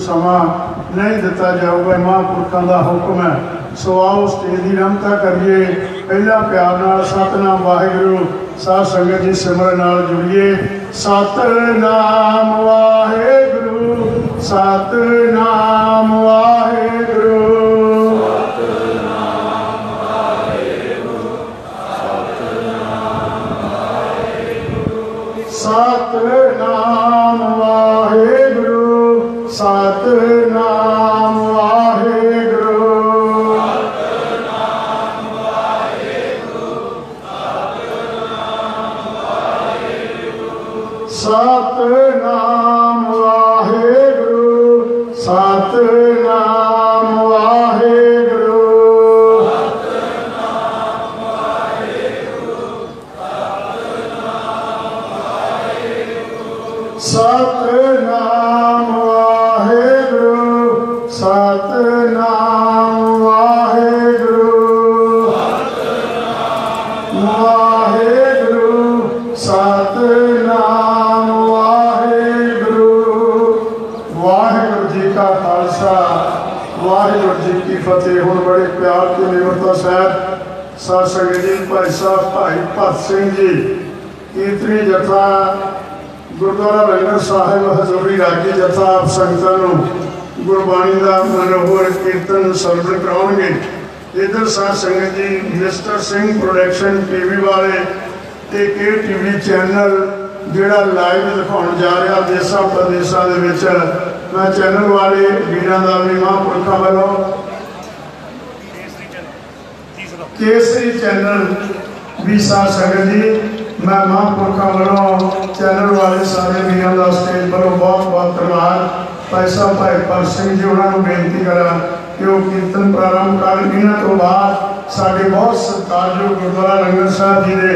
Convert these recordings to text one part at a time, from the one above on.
समा नहीं दिता जाऊगा। महापुरखों का हुक्म है। सो आओ स्टेज की रमता करिए। पहला प्यार नाल सतनाम वाहिगुरू साध संगत जी सिमरन नाल जुड़िए। सतनाम वाहिगुरू सतनाम वाहिगुरू सतनाम वाहिगुरू सतनाम वाहिगुरू सतनाम वाहिगुरू सतनाम वाहिगुरू सतनाम वाहिगुरू सतनाम वाहिगुरू वाहिगुरू सतनाम वाहिगुरू। वाहिगुरू जी का खालसा वाहिगुरू जी की फतेह। हुण बड़े प्यार के निमरता सहित साध संगत जी भाई साहब भाई भगत सिंह जी कीर्तनी जथा गुरुद्वारा लंगर साहिब हजूरी रागी जथा आप संगतां गुरबाणी का मनोहर कीर्तन सरवण कराउणगे। इधर साध संगत जी मिस्टर सिंह प्रोडक्शन टीवी वाले ते के टीवी चैनल जिहड़ा लाइव दिखाउण जा रहा देशा प्रदेशों दे विच। मैं चैनल वाले वीरां दा भी महापुरखों वालों केसरी चैनल भी साध संगत जी मैं महापुरखों वालों चैनल वाले सारे वीरों का स्टेज वालों बहुत बहुत धन्यवाद। भाई साहब भाई भगत सिंह जी उन्होंने बेनती करा कि वो कीर्तन प्रारंभ कर। इन्हों तो बाद साढ़े बहुत सत्कारयोग गुरुद्वारा लंगर साहब जी के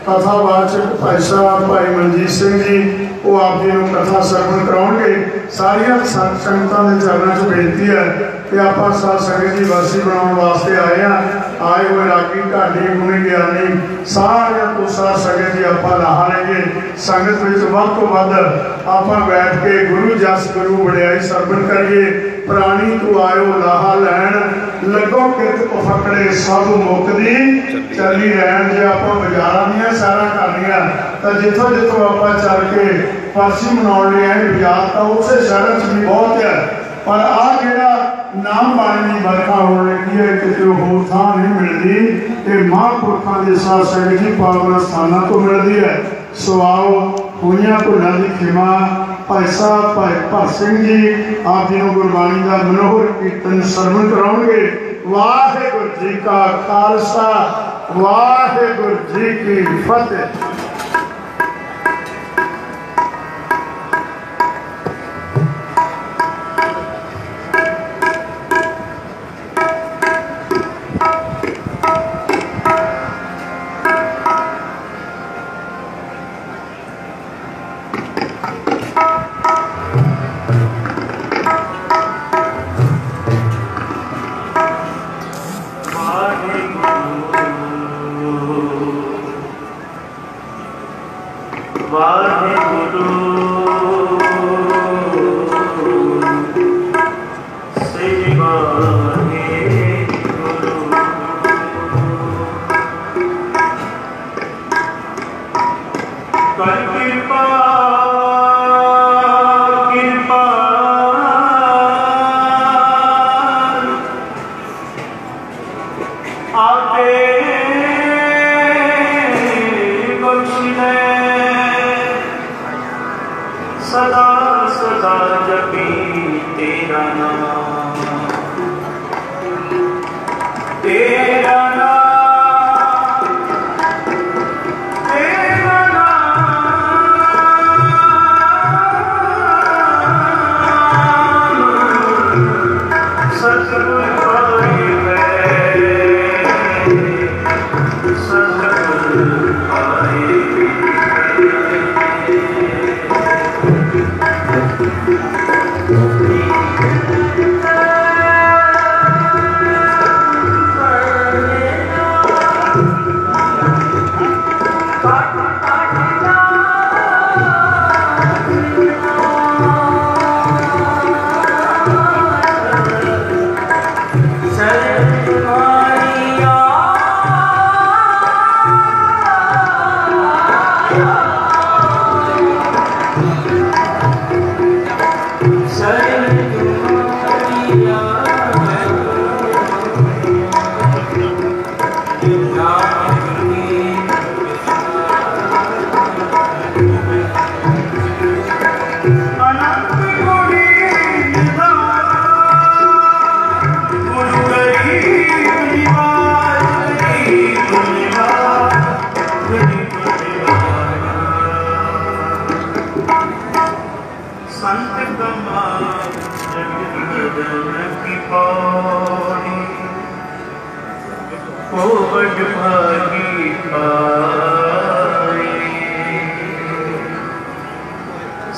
कथावाचक भाई साहब भाई मनजीत सिंह जी वो आप जी को कथा सरवण कराउणगे। सारिया संगतां दे चरणों च बेनती है कि आप साध संगत जी वासी बनाने वास्ते आए हैं। आए हुए रागी ढाडी गुणी ज्ञानी सारिया तो साध संगत जी आप लाहा लेंगे। संगत में वध तो वध आप बैठ के गुरु जस गुरु वड़ियाई सरवण करिए। प्राणी तू आयो लाहा लैन लगो कित पफकड़े सब मुकदी चली रहन। जे आप बाजारां दियां सैरां करनियां तो जिथों जिथों आप चल के फरसी मनाउण लई आए बाजार तो उसे शहर भी बहुत है। पर आ जिहड़ा नाम बाणी की बरखा होने लगी है किसी होर थां नहीं मिलती। ये महापुरखों के साध संगत जी पावन स्थानों तो मिलती है। सो आओ होइयां भुलां दी खिमा। भाई साहब भाई भगत सिंह जी आप जी को गुरबाणी का मनोहर कीर्तन सरवण कराउणगे। वाहिगुरू जी का खालसा वाहिगुरू जी की फतेह।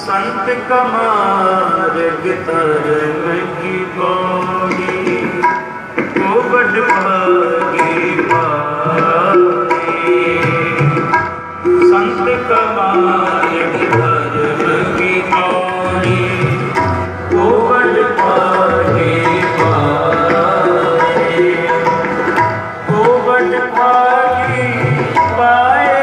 संत कमारग तरन की पौड़ी को बड़ भागी पाए। संत कमारग तरन की पौड़ी को बड़ भागी पाए। को बड़ भागी पाए।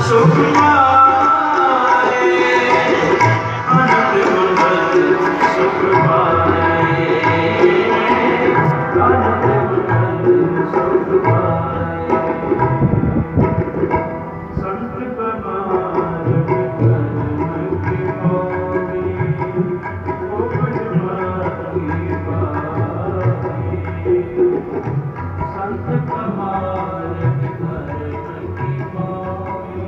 सुख पाए आनंद मंगल सुख पाए। आनंद मंगल सुख पाए। संत कमारग तरन की पौड़ी को बड़ भागी पाए। संत कमारग तरन की पौड़ी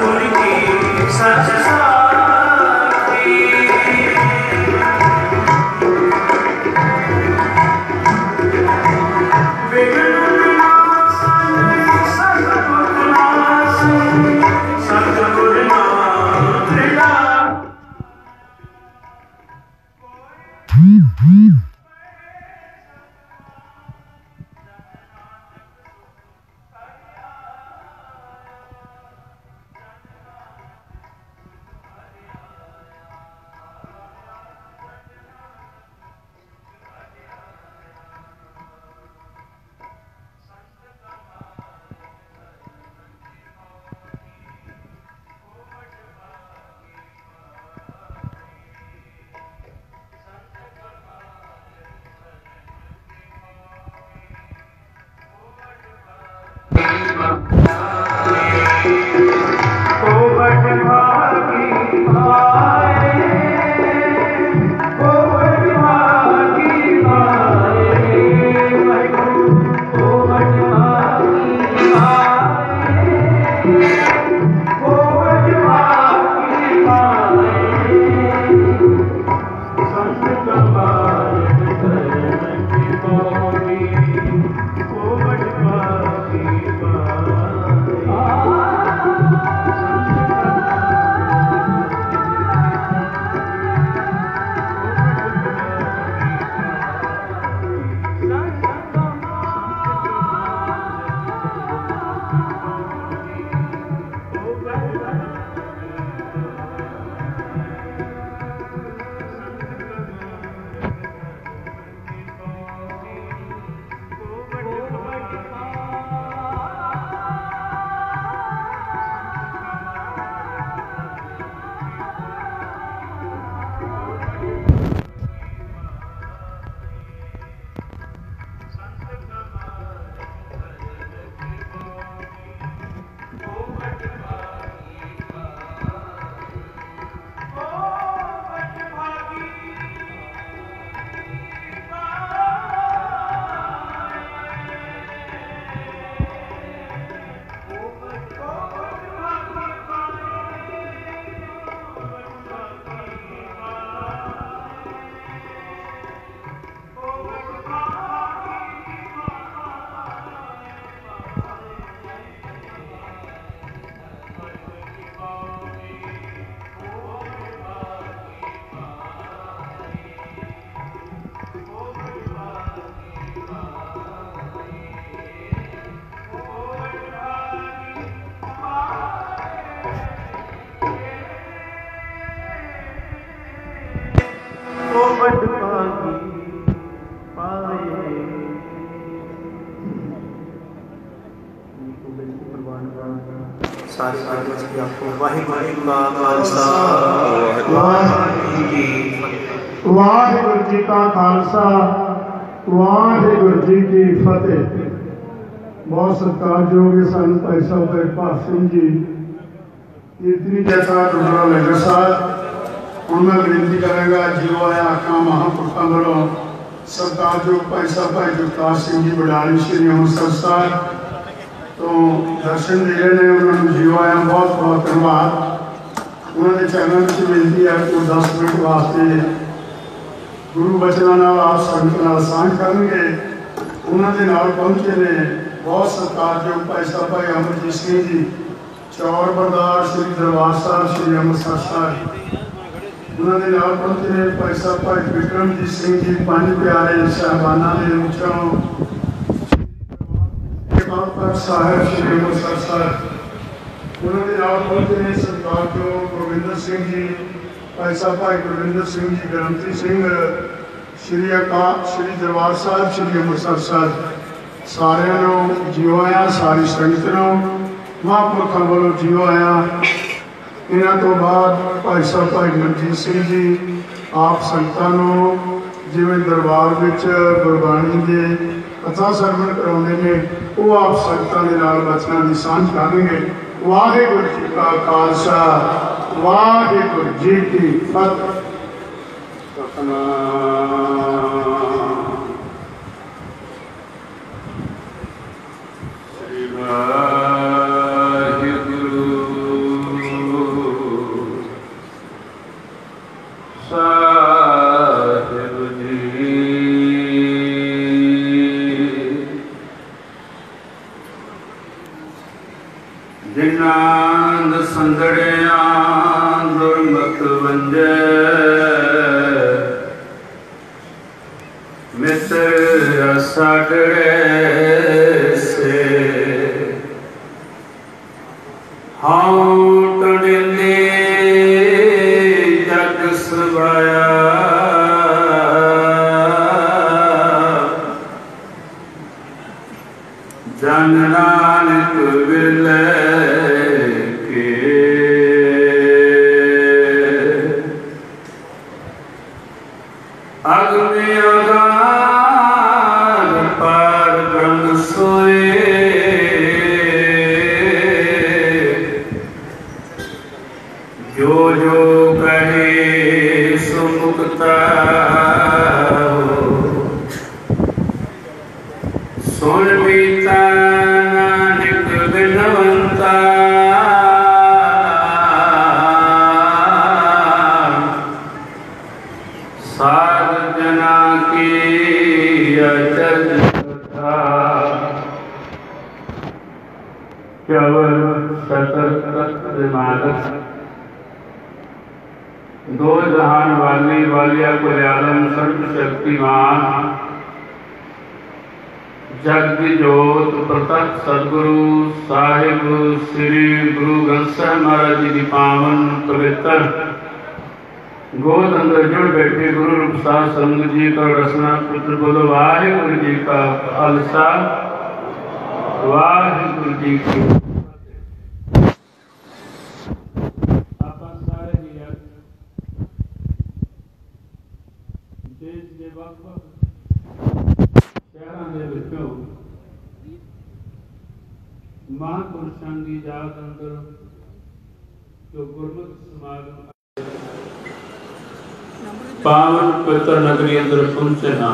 सतगुर की सच साखी विघ्न विनाशन सतगुर नाश सतगुर नाम दृढ़ा सारे आदिवासी की आपको वाहिगुरू का खालसा वाहिगुरू जी का खालसा वाहिगुरू जी की फतेह। बहुत सत्कारयोग सन भाई साहब हरपाल सिंह जी इतनी जैसा गुरुद्वारा लंगर साहब हूँ मैं बेनती करेंगा जो आया आखा महापुरखों वालों सत्कारयोग भाई साहब भाई जगतार सिंह जी बडाली श्री अंमृतसर साहब तो दर्शन दे रहे हैं उन्होंने जीव आया बहुत बहुत धन्यवाद। उन्होंने चैनल से बेनती है कि 10 मिनट वास्ते गुरु बचनों आप संगत साझ करेंगे। उन्होंने पहुंचे ने बहुत सत्कारयोग भाई साहब भाई अमरजीत सिंह जी चौर बरदार श्री दरबार साहब श्री अंमृतसर साहब। उन्होंने पहुंचे ने भाई साहब भाई विक्रमजीत सिंह जी पांच प्यारे साहबाना ने उच्चों साहब श्री अंमृतसर साहब। उन्होंने पहुंचे सत्कारयोग गुरविंदर सिंह जी भाई साहब भाई गुरविंदर सिंह जी गरमती सिंह श्री अकाल श्री दरबार साहब श्री अंमृतसर साहब। सारिਆਂ जीव आया सारी संगत महापुरखों वालों जीव आया। इन्हों तो बाद भाई साहब भाई मनजीत सिंह जी आप संगतों जिमें दरबार विच गुरबाणी के कथा सरवण कराते हैं वो आप संगतों के नाल बचनों की सांझ करेंगे। वाहिगुरू जी का खालसा वाहिगुरू जी की फतेह। श्री वाहिगुरू संदड़िया दुर्मत वंजे मित्र सागड़े से हाँ टंडे जग सवाया जन नानक विले के अग्नि अगाध पार ब्रह्म सोए जो जो कहे सुमुक्ता सुन पीता नानक बिनवंता साध जना की अचल कथा केवल सतत मानस दो जहान वाली वालिया कुल आलम सर्वशक्तिमान जगति जोत प्रतख सदगुरु साहिब श्री गुरु ग्रंथ साहिब महाराज जी की पावन पवित्र गोद अंदर जुड़ बैठे गुरु रूप साध संग जी का रसना पुत्र बोलो वाहिगुरु जी का खालसा वाहिगुरु जी की देश के वक्त शहरों के विचों महापुरुषों की याद अंदर जो गुरमुख समागम पावन पवित्र नगरी अंदर पहुंचे ना